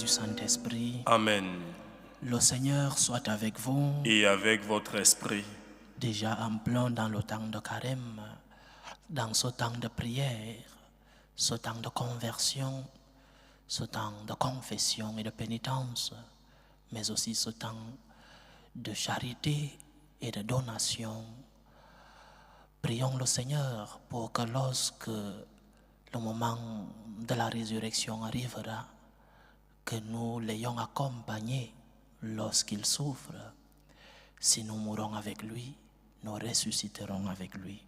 Saint-Esprit. Amen. Le Seigneur soit avec vous. Et avec votre esprit. Déjà en plein dans le temps de carême, dans ce temps de prière, ce temps de conversion, ce temps de confession et de pénitence, mais aussi ce temps de charité et de donation. Prions le Seigneur pour que lorsque le moment de la résurrection arrivera, que nous l'ayons accompagné lorsqu'il souffre. Si nous mourons avec lui, nous ressusciterons avec lui.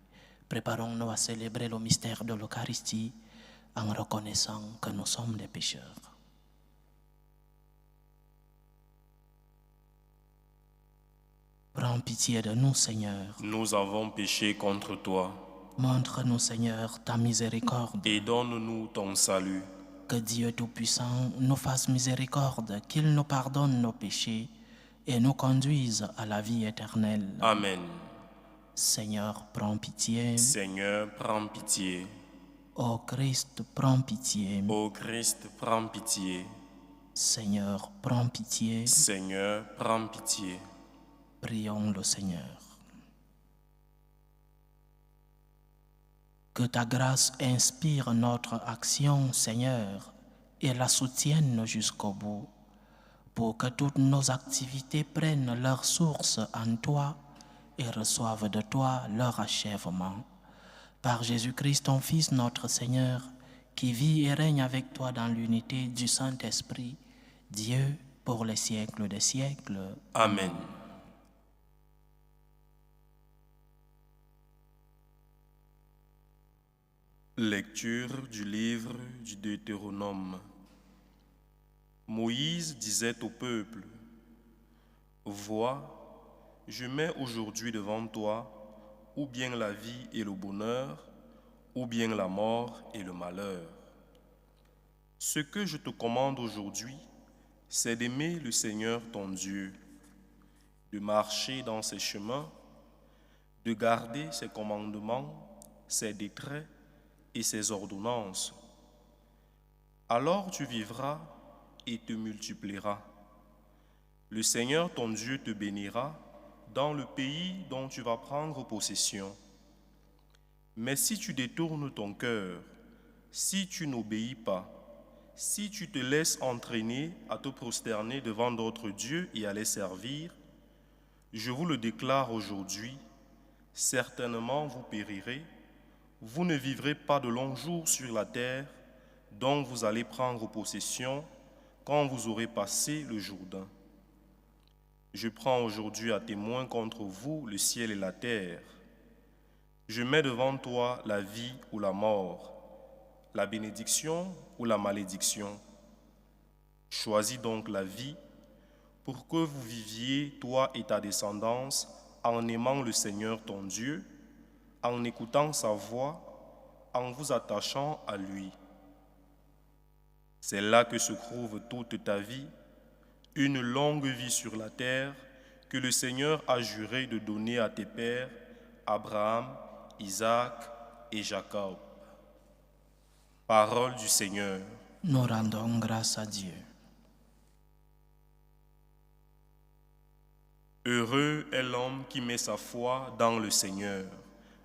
Préparons-nous à célébrer le mystère de l'Eucharistie en reconnaissant que nous sommes des pécheurs. Prends pitié de nous, Seigneur. Nous avons péché contre toi. Montre-nous, Seigneur, ta miséricorde. Et donne-nous ton salut. Que Dieu Tout-Puissant nous fasse miséricorde, qu'il nous pardonne nos péchés et nous conduise à la vie éternelle. Amen. Seigneur, prends pitié. Seigneur, prends pitié. Ô Christ, prends pitié. Ô Christ, prends pitié. Seigneur, prends pitié. Seigneur, prends pitié. Prions le Seigneur. Que ta grâce inspire notre action, Seigneur, et la soutienne jusqu'au bout, pour que toutes nos activités prennent leur source en toi et reçoivent de toi leur achèvement. Par Jésus-Christ, ton Fils, notre Seigneur, qui vit et règne avec toi dans l'unité du Saint-Esprit, Dieu pour les siècles des siècles. Amen. Lecture du livre du Deutéronome. Moïse disait au peuple, « Vois, je mets aujourd'hui devant toi ou bien la vie et le bonheur, ou bien la mort et le malheur. Ce que je te commande aujourd'hui, c'est d'aimer le Seigneur ton Dieu, de marcher dans ses chemins, de garder ses commandements, ses décrets et ses ordonnances. Alors tu vivras et te multiplieras. Le Seigneur ton Dieu te bénira dans le pays dont tu vas prendre possession. Mais si tu détournes ton cœur, si tu n'obéis pas, si tu te laisses entraîner à te prosterner devant d'autres dieux et à les servir, je vous le déclare aujourd'hui, certainement vous périrez, vous ne vivrez pas de longs jours sur la terre dont vous allez prendre possession quand vous aurez passé le Jourdain. Je prends aujourd'hui à témoin contre vous le ciel et la terre. Je mets devant toi la vie ou la mort, la bénédiction ou la malédiction. Choisis donc la vie pour que vous viviez, toi et ta descendance, en aimant le Seigneur ton Dieu, en écoutant sa voix, en vous attachant à lui. C'est là que se trouve toute ta vie, une longue vie sur la terre que le Seigneur a juré de donner à tes pères, Abraham, Isaac et Jacob. Parole du Seigneur. Nous rendons grâce à Dieu. Heureux est l'homme qui met sa foi dans le Seigneur.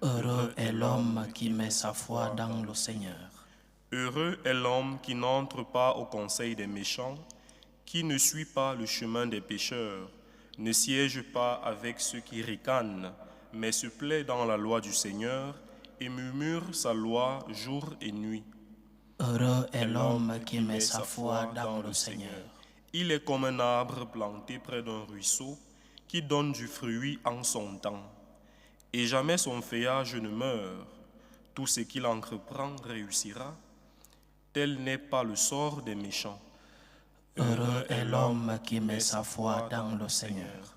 Heureux est l'homme qui met sa foi dans le Seigneur. Heureux est l'homme qui n'entre pas au conseil des méchants, qui ne suit pas le chemin des pécheurs, ne siège pas avec ceux qui ricanent, mais se plaît dans la loi du Seigneur et murmure sa loi jour et nuit. Heureux est l'homme qui met sa foi dans le Seigneur. Il est comme un arbre planté près d'un ruisseau qui donne du fruit en son temps. Et jamais son feuillage ne meurt. Tout ce qu'il entreprend réussira. Tel n'est pas le sort des méchants. Heureux est l'homme qui met sa foi dans le Seigneur.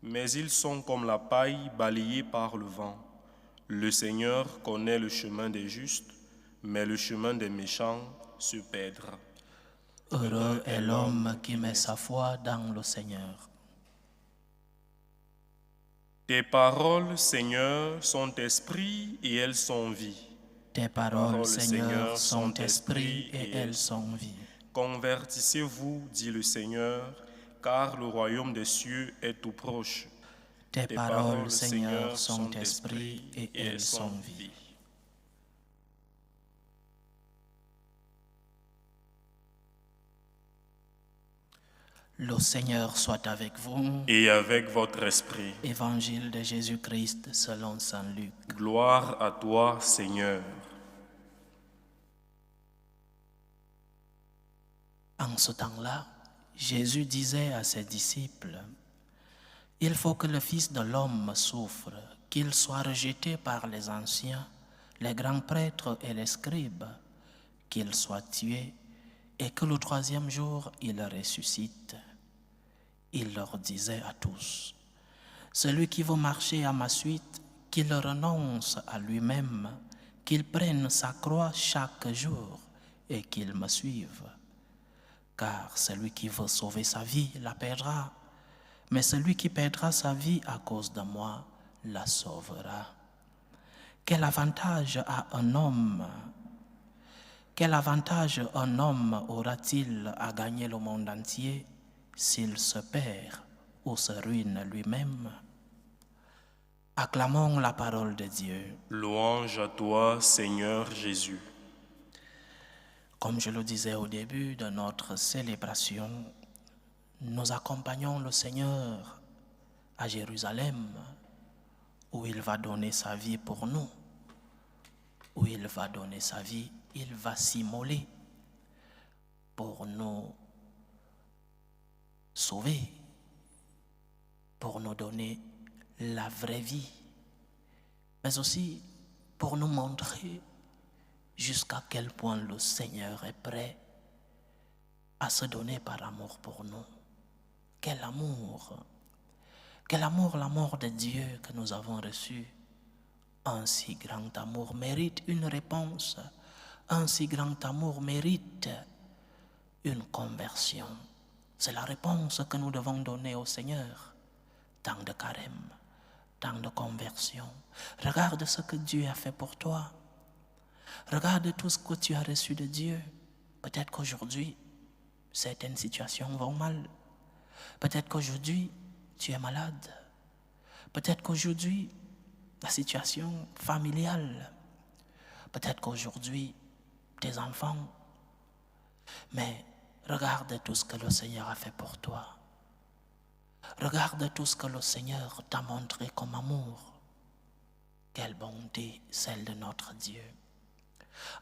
Mais ils sont comme la paille balayée par le vent. Le Seigneur connaît le chemin des justes, mais le chemin des méchants se perdra. Heureux est l'homme qui met sa foi dans le Seigneur. Tes paroles, Seigneur, sont esprit et elles sont vie. Tes paroles, Seigneur, sont esprit et elles sont vie. Convertissez-vous, dit le Seigneur, car le royaume des cieux est tout proche. Tes paroles, Seigneur, sont esprit et elles sont vie. Le Seigneur soit avec vous. Et avec votre esprit. Évangile de Jésus-Christ selon saint Luc. Gloire à toi, Seigneur. En ce temps-là, Jésus disait à ses disciples, « Il faut que le Fils de l'homme souffre, qu'il soit rejeté par les anciens, les grands prêtres et les scribes, qu'il soit tué et que le troisième jour il ressuscite. » Il leur disait à tous, « Celui qui veut marcher à ma suite, qu'il renonce à lui-même, qu'il prenne sa croix chaque jour et qu'il me suive. Car celui qui veut sauver sa vie la perdra, mais celui qui perdra sa vie à cause de moi la sauvera. Quel avantage un homme aura-t-il à gagner le monde entier s'il se perd ou se ruine lui-même? » Acclamons la parole de Dieu. Louange à toi, Seigneur Jésus. Comme je le disais au début de notre célébration, nous accompagnons le Seigneur à Jérusalem, où il va donner sa vie pour nous, où il va donner sa vie, il va s'immoler pour nous sauver, pour nous donner la vraie vie, mais aussi pour nous montrer jusqu'à quel point le Seigneur est prêt à se donner par amour pour nous. Quel amour, l'amour de Dieu que nous avons reçu. Un si grand amour mérite une réponse, un si grand amour mérite une conversion. C'est la réponse que nous devons donner au Seigneur. Tant de carême, tant de conversion. Regarde ce que Dieu a fait pour toi. Regarde tout ce que tu as reçu de Dieu. Peut-être qu'aujourd'hui, certaines situations vont mal. Peut-être qu'aujourd'hui, tu es malade. Peut-être qu'aujourd'hui, la situation familiale. Peut-être qu'aujourd'hui, tes enfants. Mais regarde tout ce que le Seigneur a fait pour toi. Regarde tout ce que le Seigneur t'a montré comme amour. Quelle bonté, celle de notre Dieu.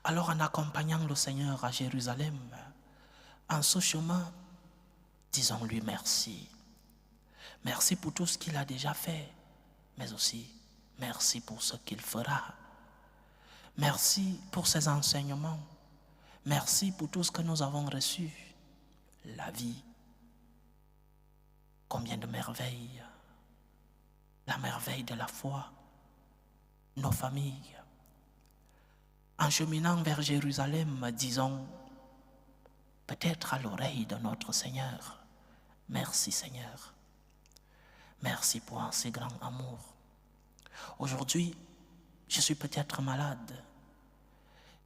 Alors en accompagnant le Seigneur à Jérusalem, en ce chemin, disons-lui merci. Merci pour tout ce qu'il a déjà fait, mais aussi merci pour ce qu'il fera. Merci pour ses enseignements. Merci pour tout ce que nous avons reçu. La vie. Combien de merveilles. La merveille de la foi. Nos familles. En cheminant vers Jérusalem, disons, peut-être à l'oreille de notre Seigneur, merci Seigneur. Merci pour un si grand amour. Aujourd'hui, je suis peut-être malade,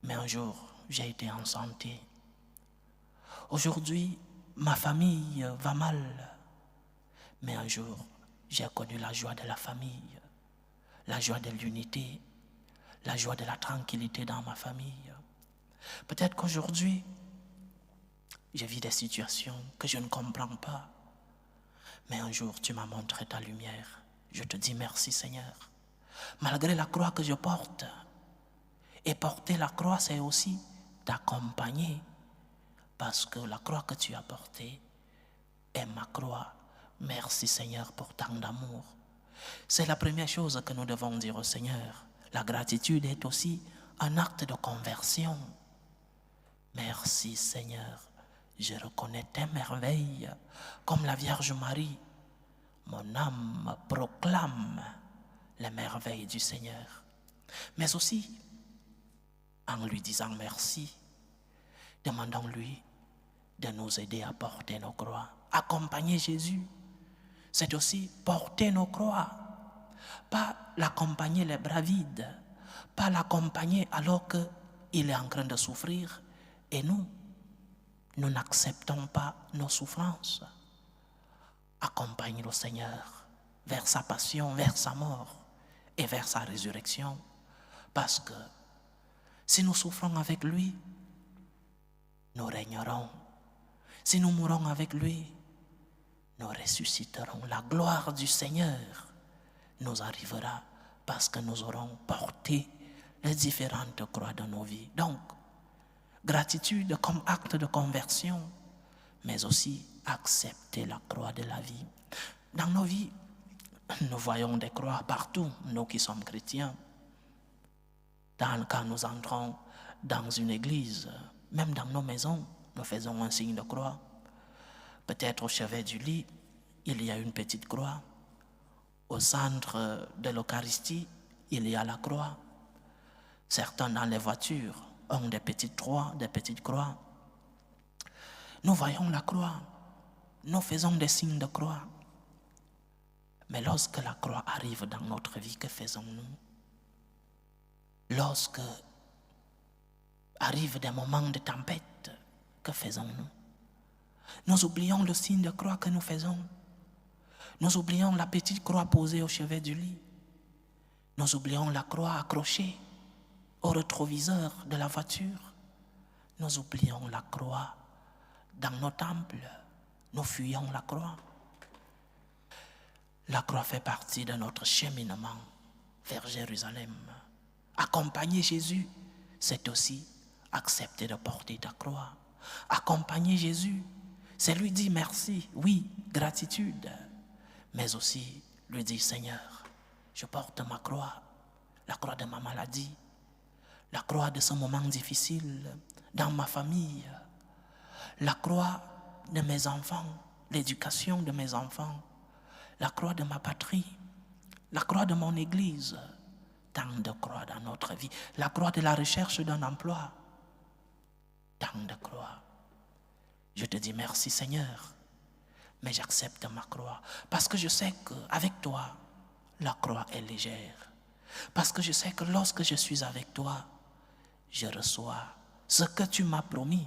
mais un jour, j'ai été en santé. Aujourd'hui, ma famille va mal, mais un jour, j'ai connu la joie de la famille, la joie de l'unité, la joie de la tranquillité dans ma famille. Peut-être qu'aujourd'hui, je vis des situations que je ne comprends pas, mais un jour, tu m'as montré ta lumière. Je te dis merci Seigneur. Malgré la croix que je porte, et porter la croix, c'est aussi t'accompagner, parce que la croix que tu as portée est ma croix. Merci Seigneur pour tant d'amour. C'est la première chose que nous devons dire au Seigneur. La gratitude est aussi un acte de conversion. Merci Seigneur, je reconnais tes merveilles, comme la Vierge Marie. Mon âme proclame les merveilles du Seigneur. Mais aussi, en lui disant merci, demandons-lui de nous aider à porter nos croix. Accompagner Jésus, c'est aussi porter nos croix. Pas l'accompagner les bras vides, pas l'accompagner alors qu'il est en train de souffrir. Et nous nous n'acceptons pas nos souffrances. Accompagne le Seigneur vers sa passion, vers sa mort et vers sa résurrection. Parce que si nous souffrons avec lui, nous régnerons. Si nous mourons avec lui, nous ressusciterons. La gloire du Seigneur nous arrivera parce que nous aurons porté les différentes croix de nos vies. Donc, gratitude comme acte de conversion, mais aussi accepter la croix de la vie. Dans nos vies, nous voyons des croix partout, nous qui sommes chrétiens. Quand nous entrons dans une église, même dans nos maisons, nous faisons un signe de croix. Peut-être au chevet du lit, il y a une petite croix. Au centre de l'Eucharistie, il y a la croix. Certains dans les voitures ont des petites croix. Nous voyons la croix. Nous faisons des signes de croix. Mais lorsque la croix arrive dans notre vie, que faisons-nous? Lorsque arrivent des moments de tempête, que faisons-nous? Nous oublions le signe de croix que nous faisons. Nous oublions la petite croix posée au chevet du lit. Nous oublions la croix accrochée au rétroviseur de la voiture. Nous oublions la croix dans nos temples. Nous fuyons la croix. La croix fait partie de notre cheminement vers Jérusalem. Accompagner Jésus, c'est aussi accepter de porter ta croix. Accompagner Jésus, c'est lui dire merci, oui, gratitude, mais aussi lui dire Seigneur, je porte ma croix, la croix de ma maladie, la croix de ce moment difficile dans ma famille, la croix de mes enfants, l'éducation de mes enfants, la croix de ma patrie, la croix de mon église, tant de croix dans notre vie, la croix de la recherche d'un emploi, tant de croix. Je te dis merci Seigneur, mais j'accepte ma croix parce que je sais qu'avec toi, la croix est légère. Parce que je sais que lorsque je suis avec toi, je reçois ce que tu m'as promis.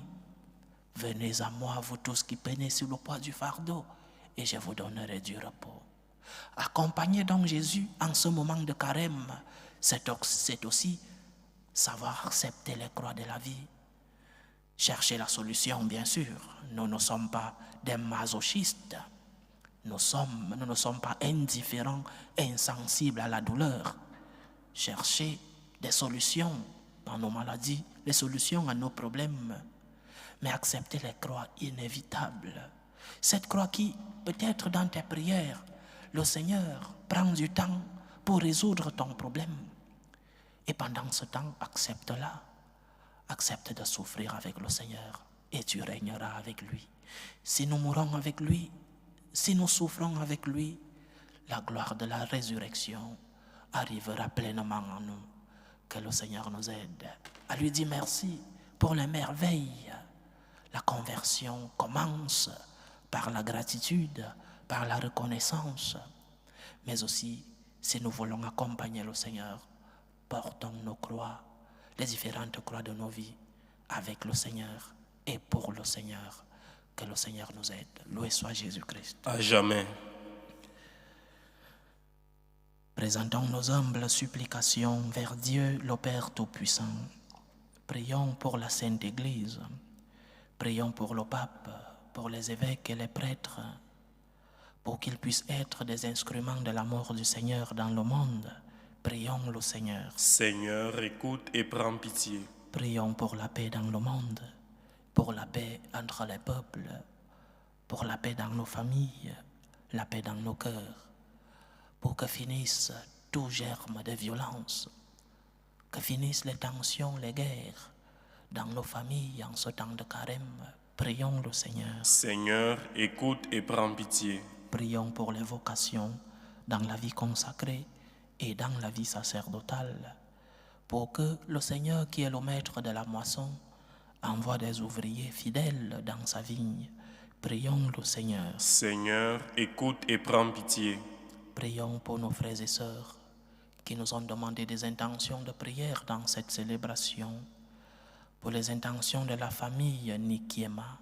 Venez à moi, vous tous qui peinez sur le poids du fardeau, et je vous donnerai du repos. Accompagner donc Jésus en ce moment de carême, c'est aussi savoir accepter les croix de la vie. Chercher la solution, bien sûr. Nous ne sommes pas des masochistes. Nous ne sommes pas indifférents, insensibles à la douleur. Chercher des solutions dans nos maladies, des solutions à nos problèmes. Mais accepter les croix inévitables. Cette croix qui, peut-être dans tes prières, le Seigneur prend du temps pour résoudre ton problème. Et pendant ce temps, accepte-la. Accepte de souffrir avec le Seigneur et tu régneras avec lui. Si nous mourons avec lui, si nous souffrons avec lui, la gloire de la résurrection arrivera pleinement en nous. Que le Seigneur nous aide à lui dire merci pour les merveilles. La conversion commence par la gratitude, par la reconnaissance. Mais aussi, si nous voulons accompagner le Seigneur, portons nos croix, les différentes croix de nos vies, avec le Seigneur et pour le Seigneur. Que le Seigneur nous aide. Loué soit Jésus-Christ. À jamais. Présentons nos humbles supplications vers Dieu, le Père Tout-Puissant. Prions pour la Sainte Église. Prions pour le pape, pour les évêques et les prêtres, pour qu'ils puissent être des instruments de l'amour du Seigneur dans le monde. Prions le Seigneur. Seigneur, écoute et prends pitié. Prions pour la paix dans le monde, pour la paix entre les peuples, pour la paix dans nos familles, la paix dans nos cœurs, pour que finisse tout germe de violence, que finissent les tensions, les guerres dans nos familles en ce temps de carême. Prions le Seigneur. Seigneur, écoute et prends pitié. Prions pour les vocations dans la vie consacrée et dans la vie sacerdotale, pour que le Seigneur, qui est le maître de la moisson, envoie des ouvriers fidèles dans sa vigne. Prions le Seigneur. Seigneur, écoute et prends pitié. Prions pour nos frères et sœurs qui nous ont demandé des intentions de prière dans cette célébration, pour les intentions de la famille Nikiema,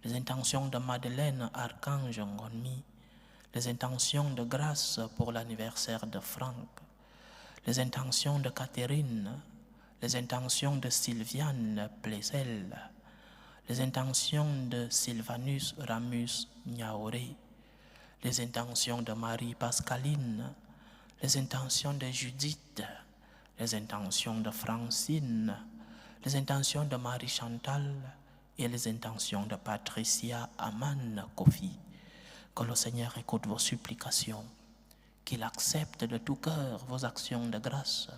les intentions de Madeleine, Archange Ngonmi, les intentions de grâce pour l'anniversaire de Franck, les intentions de Catherine, les intentions de Sylviane Plesel, les intentions de Sylvanus Ramus Niaoré, les intentions de Marie Pascaline, les intentions de Judith, les intentions de Francine, les intentions de Marie Chantal et les intentions de Patricia Aman Kofi. Que le Seigneur écoute vos supplications, qu'il accepte de tout cœur vos actions de grâce,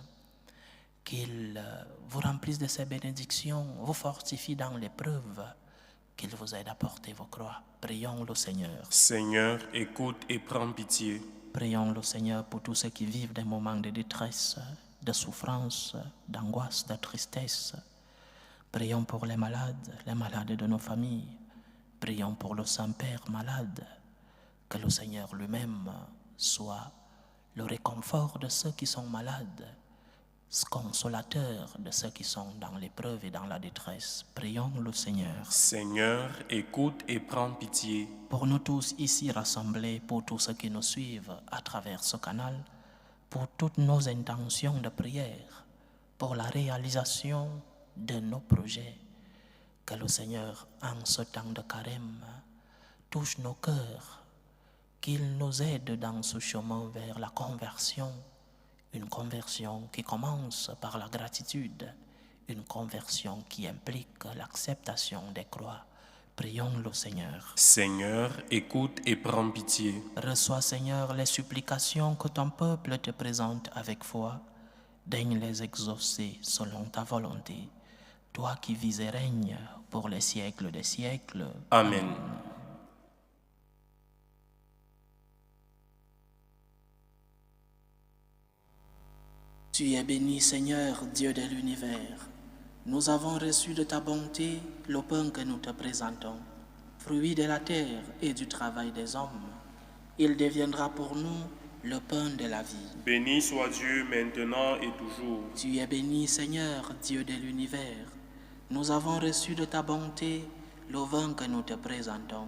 qu'il vous remplisse de ses bénédictions, vous fortifie dans l'épreuve, qu'il vous aide à porter vos croix. Prions le Seigneur. Seigneur, écoute et prends pitié. Prions le Seigneur pour tous ceux qui vivent des moments de détresse, de souffrance, d'angoisse, de tristesse. Prions pour les malades de nos familles. Prions pour le Saint-Père malade. Que le Seigneur lui-même soit le réconfort de ceux qui sont malades, consolateur de ceux qui sont dans l'épreuve et dans la détresse. Prions le Seigneur. Seigneur, écoute et prends pitié. Pour nous tous ici rassemblés, pour tous ceux qui nous suivent à travers ce canal, pour toutes nos intentions de prière, pour la réalisation de nos projets, que le Seigneur, en ce temps de carême, touche nos cœurs, qu'il nous aide dans ce chemin vers la conversion, une conversion qui commence par la gratitude, une conversion qui implique l'acceptation des croix. Prions le Seigneur. Seigneur, écoute et prends pitié. Reçois, Seigneur, les supplications que ton peuple te présente avec foi. Daigne les exaucer selon ta volonté. Toi qui vis et règnes pour les siècles des siècles. Amen. Tu es béni, Seigneur, Dieu de l'univers. Nous avons reçu de ta bonté le pain que nous te présentons, fruit de la terre et du travail des hommes. Il deviendra pour nous le pain de la vie. Béni soit Dieu maintenant et toujours. Tu es béni, Seigneur, Dieu de l'univers. Nous avons reçu de ta bonté le vin que nous te présentons,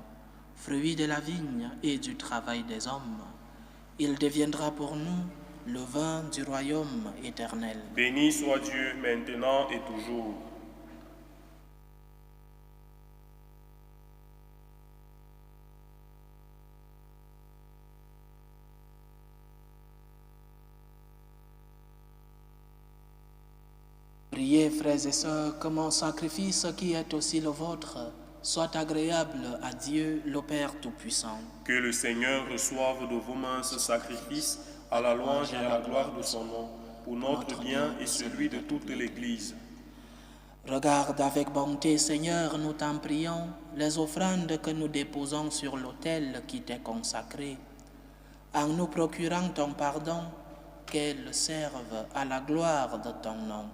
fruit de la vigne et du travail des hommes. Il deviendra pour nous le vin du royaume éternel. Béni soit Dieu maintenant et toujours. Priez, frères et sœurs, que mon sacrifice qui est aussi le vôtre soit agréable à Dieu, le Père Tout-Puissant. Que le Seigneur reçoive de vos mains ce sacrifice à la louange et à la gloire de son nom, pour notre bien et celui de toute l'Église. Regarde avec bonté, Seigneur, nous t'en prions, les offrandes que nous déposons sur l'autel qui t'est consacré, en nous procurant ton pardon, qu'elles servent à la gloire de ton nom.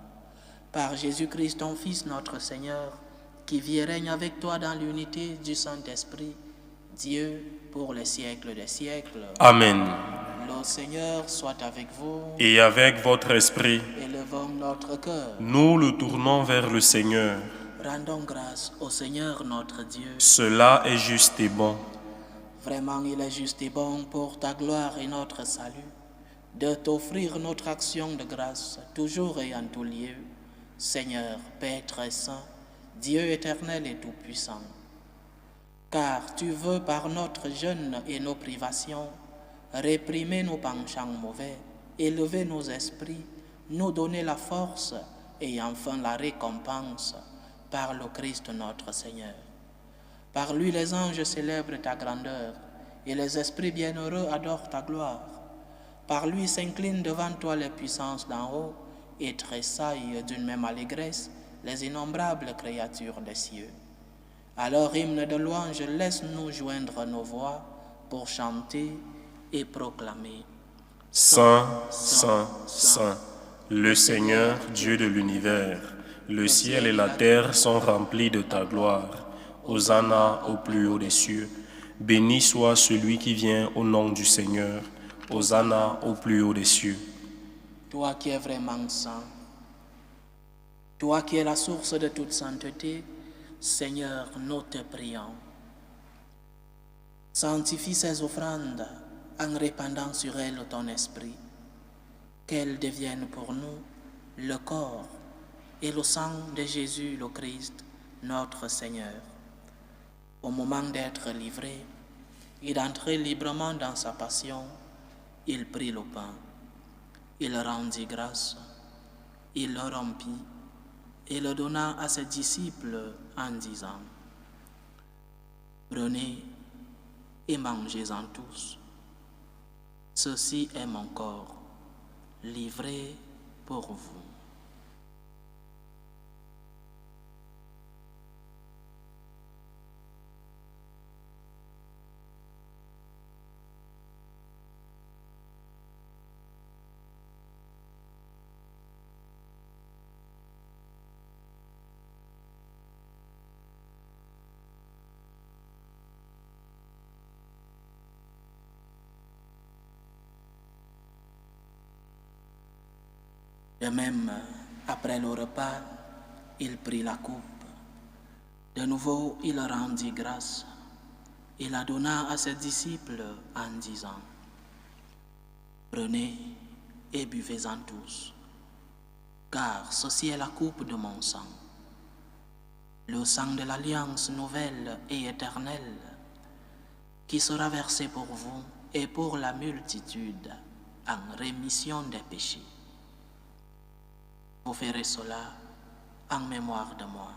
Par Jésus-Christ, ton Fils, notre Seigneur, qui vit et règne avec toi dans l'unité du Saint-Esprit, Dieu, pour les siècles des siècles. Amen. Le Seigneur soit avec vous. Et avec votre esprit, Élevons notre cœur. nous le tournons vers le Seigneur. Rendons grâce au Seigneur notre Dieu. Cela est juste et bon. Vraiment, il est juste et bon pour ta gloire et notre salut, de t'offrir notre action de grâce, toujours et en tout lieu. Seigneur, Père très saint, Dieu éternel et tout-puissant. Car tu veux par notre jeûne et nos privations réprimer nos penchants mauvais, élever nos esprits, nous donner la force et enfin la récompense par le Christ notre Seigneur. Par lui les anges célèbrent ta grandeur et les esprits bienheureux adorent ta gloire. Par lui s'inclinent devant toi les puissances d'en haut et tressaillent d'une même allégresse les innombrables créatures des cieux. Alors, hymne de louange, laisse-nous joindre nos voix pour chanter et proclamer. Saint, Saint, Saint, le Seigneur, Dieu de l'univers, le ciel et la terre sont remplis de ta gloire. Hosanna au plus haut des cieux. Béni soit celui qui vient au nom du Seigneur. Hosanna au plus haut des cieux. Toi qui es vraiment saint, toi qui es la source de toute sainteté, Seigneur, nous te prions. Sanctifie ces offrandes en répandant sur elles ton esprit, qu'elles deviennent pour nous le corps et le sang de Jésus le Christ, notre Seigneur. Au moment d'être livré et d'entrer librement dans sa passion, il prit le pain, il rendit grâce, il le rompit et le donna à ses disciples en disant: Prenez et mangez-en tous. Ceci est mon corps, livré pour vous. De même, après le repas, il prit la coupe. De nouveau, il rendit grâce. Il la donna à ses disciples en disant: Prenez et buvez-en tous, car ceci est la coupe de mon sang, le sang de l'alliance nouvelle et éternelle, qui sera versé pour vous et pour la multitude en rémission des péchés. Vous ferez cela en mémoire de moi.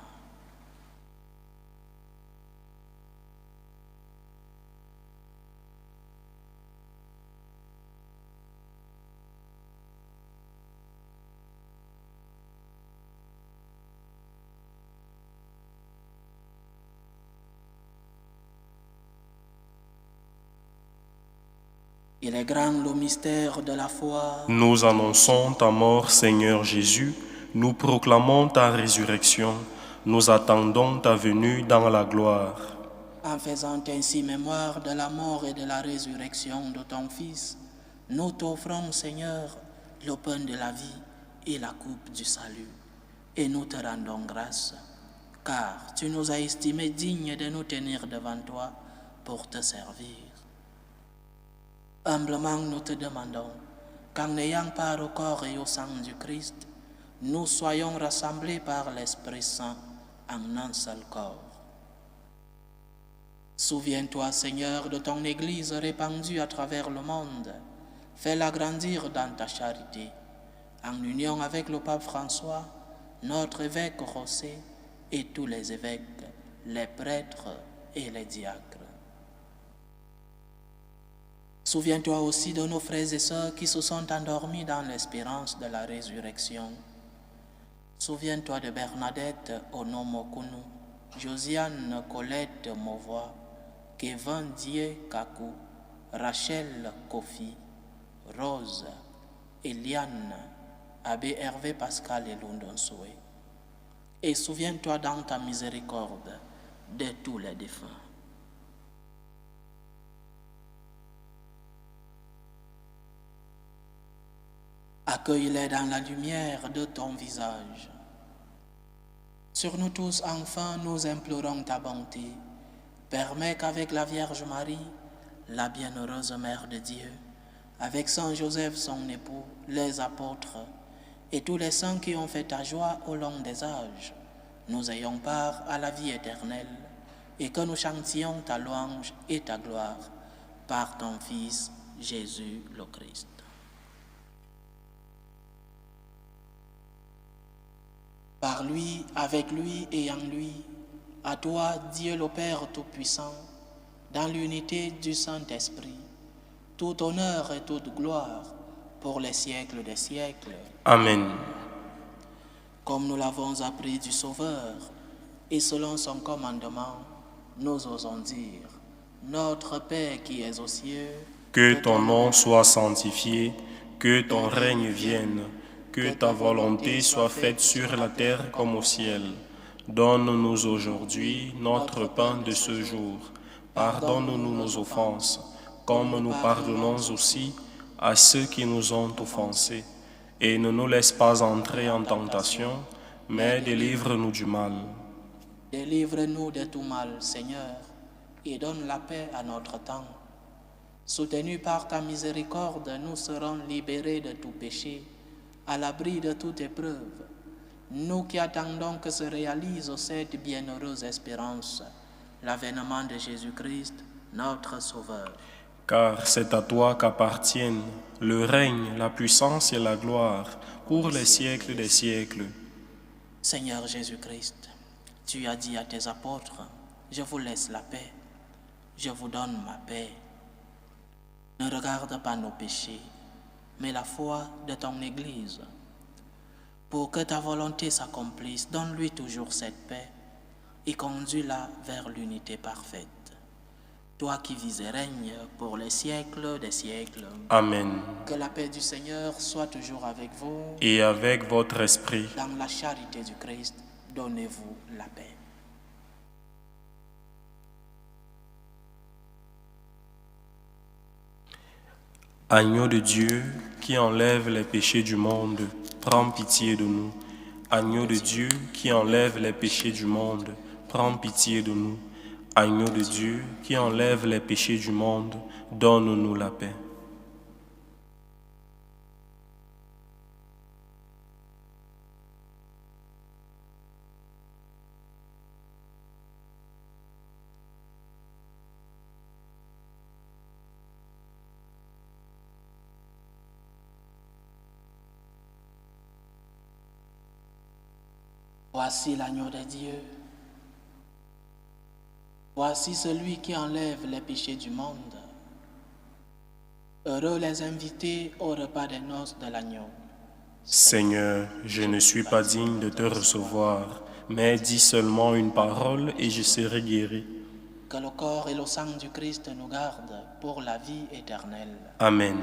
Il est grand le mystère de la foi. Nous annonçons ta mort, Seigneur Jésus, nous proclamons ta résurrection, nous attendons ta venue dans la gloire. En faisant ainsi mémoire de la mort et de la résurrection de ton Fils, nous t'offrons, Seigneur, le pain de la vie et la coupe du salut, et nous te rendons grâce, car tu nous as estimés dignes de nous tenir devant toi pour te servir. Humblement, nous te demandons qu'en ayant part au corps et au sang du Christ, nous soyons rassemblés par l'Esprit Saint en un seul corps. Souviens-toi, Seigneur, de ton Église répandue à travers le monde. Fais-la grandir dans ta charité, en union avec le pape François, notre évêque José et tous les évêques, les prêtres et les diacres. Souviens-toi aussi de nos frères et sœurs qui se sont endormis dans l'espérance de la résurrection. Souviens-toi de Bernadette Onomokunu, Josiane Colette Mauvois, Kevin Die Kaku, Rachel Kofi, Rose, Eliane, Abbé Hervé Pascal et Lundonsoé. Et souviens-toi dans ta miséricorde de tous les défunts. Accueille-les dans la lumière de ton visage. Sur nous tous, enfin, nous implorons ta bonté. Permets qu'avec la Vierge Marie, la bienheureuse Mère de Dieu, avec Saint Joseph, son époux, les apôtres, et tous les saints qui ont fait ta joie au long des âges, nous ayons part à la vie éternelle, et que nous chantions ta louange et ta gloire par ton Fils, Jésus le Christ. Par lui, avec lui et en lui, à toi, Dieu le Père Tout-Puissant, dans l'unité du Saint-Esprit, tout honneur et toute gloire pour les siècles des siècles. Amen. Comme nous l'avons appris du Sauveur, et selon son commandement, nous osons dire: Notre Père qui es aux cieux, que ton nom soit sanctifié, que ton règne vienne, que ta volonté soit faite sur la terre comme au ciel. Donne-nous aujourd'hui notre pain de ce jour. Pardonne-nous nos offenses, comme nous pardonnons aussi à ceux qui nous ont offensés. Et ne nous laisse pas entrer en tentation, mais délivre-nous du mal. Délivre-nous de tout mal, Seigneur, et donne la paix à notre temps. Soutenus par ta miséricorde, nous serons libérés de tout péché, à l'abri de toute épreuve. Nous qui attendons que se réalise cette bienheureuse espérance, l'avènement de Jésus-Christ, notre Sauveur. Car c'est à toi qu'appartiennent le règne, la puissance et la gloire pour les siècles des siècles. Seigneur Jésus-Christ, tu as dit à tes apôtres, « Je vous laisse la paix, je vous donne ma paix. » Ne regarde pas nos péchés, mais la foi de ton Église. Pour que ta volonté s'accomplisse, donne-lui toujours cette paix et conduis-la vers l'unité parfaite. Toi qui vis et règnes pour les siècles des siècles. Amen. Que la paix du Seigneur soit toujours avec vous. Et avec votre esprit. Dans la charité du Christ, donnez-vous la paix. Agneau de Dieu qui enlève les péchés du monde, prends pitié de nous. Agneau de Dieu qui enlève les péchés du monde, prends pitié de nous. Agneau de Dieu qui enlève les péchés du monde, donne-nous la paix. Voici l'agneau de Dieu. Voici celui qui enlève les péchés du monde. Heureux les invités au repas des noces de l'agneau. Seigneur, je ne suis pas digne de te recevoir, mais dis seulement une parole et je serai guéri. Que le corps et le sang du Christ nous gardent pour la vie éternelle. Amen.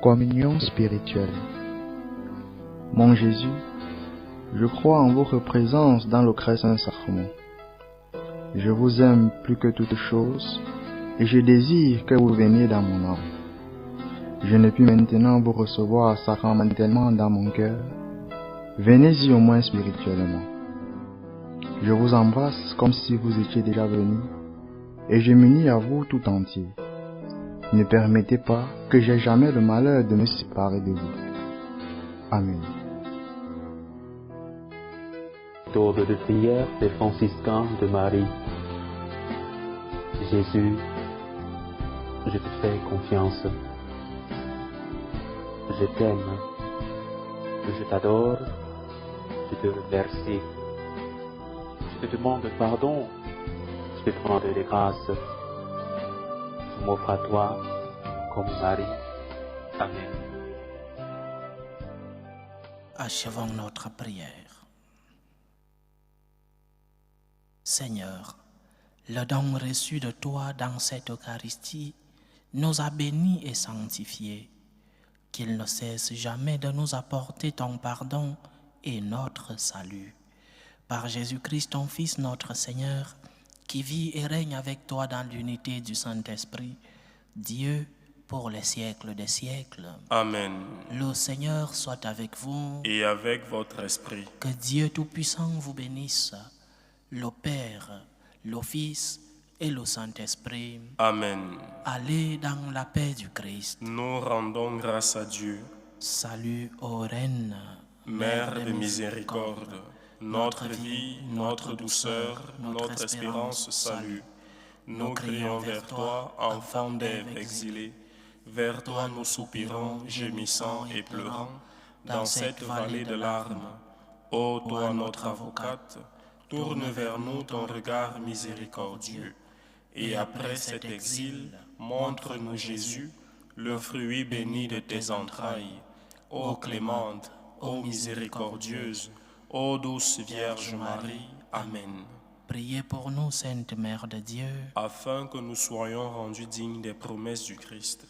Communion spirituelle. Mon Jésus, je crois en votre présence dans le très saint sacrement. Je vous aime plus que toute chose et je désire que vous veniez dans mon âme. Je ne puis maintenant vous recevoir sacramentellement dans mon cœur. Venez-y au moins spirituellement. Je vous embrasse comme si vous étiez déjà venu et je m'unis à vous tout entier. Ne permettez pas que j'aie jamais le malheur de me séparer de vous. Amen. Méthode de prière des franciscains de Marie. Jésus, je te fais confiance. Je t'aime. Je t'adore. Je te remercie. Je te demande pardon. Je te demande des grâces. Je m'offre à toi comme Marie. Amen. Achevons notre prière. Seigneur, le don reçu de toi dans cette Eucharistie nous a bénis et sanctifiés. Qu'il ne cesse jamais de nous apporter ton pardon et notre salut. Par Jésus-Christ, ton Fils, notre Seigneur, qui vit et règne avec toi dans l'unité du Saint-Esprit, Dieu, pour les siècles des siècles. Amen. Le Seigneur soit avec vous. Et avec votre esprit. Que Dieu Tout-Puissant vous bénisse, le Père, le Fils et le Saint-Esprit. Amen. Allez dans la paix du Christ. Nous rendons grâce à Dieu. Salut ô Reine, Mère de miséricorde, notre vie, notre douceur, notre espérance, salut. Nous crions vers toi, enfant d'Ève exilée. Vers toi nous soupirons, gémissant et pleurant, dans cette vallée de larmes. Ô toi notre avocate, tourne vers nous ton regard miséricordieux. Et après cet exil, montre-nous Jésus, le fruit béni de tes entrailles. Ô clémente, ô miséricordieuse, ô douce Vierge Marie. Amen. priez pour nous, Sainte Mère de Dieu, Afin que nous soyons rendus dignes des promesses du Christ.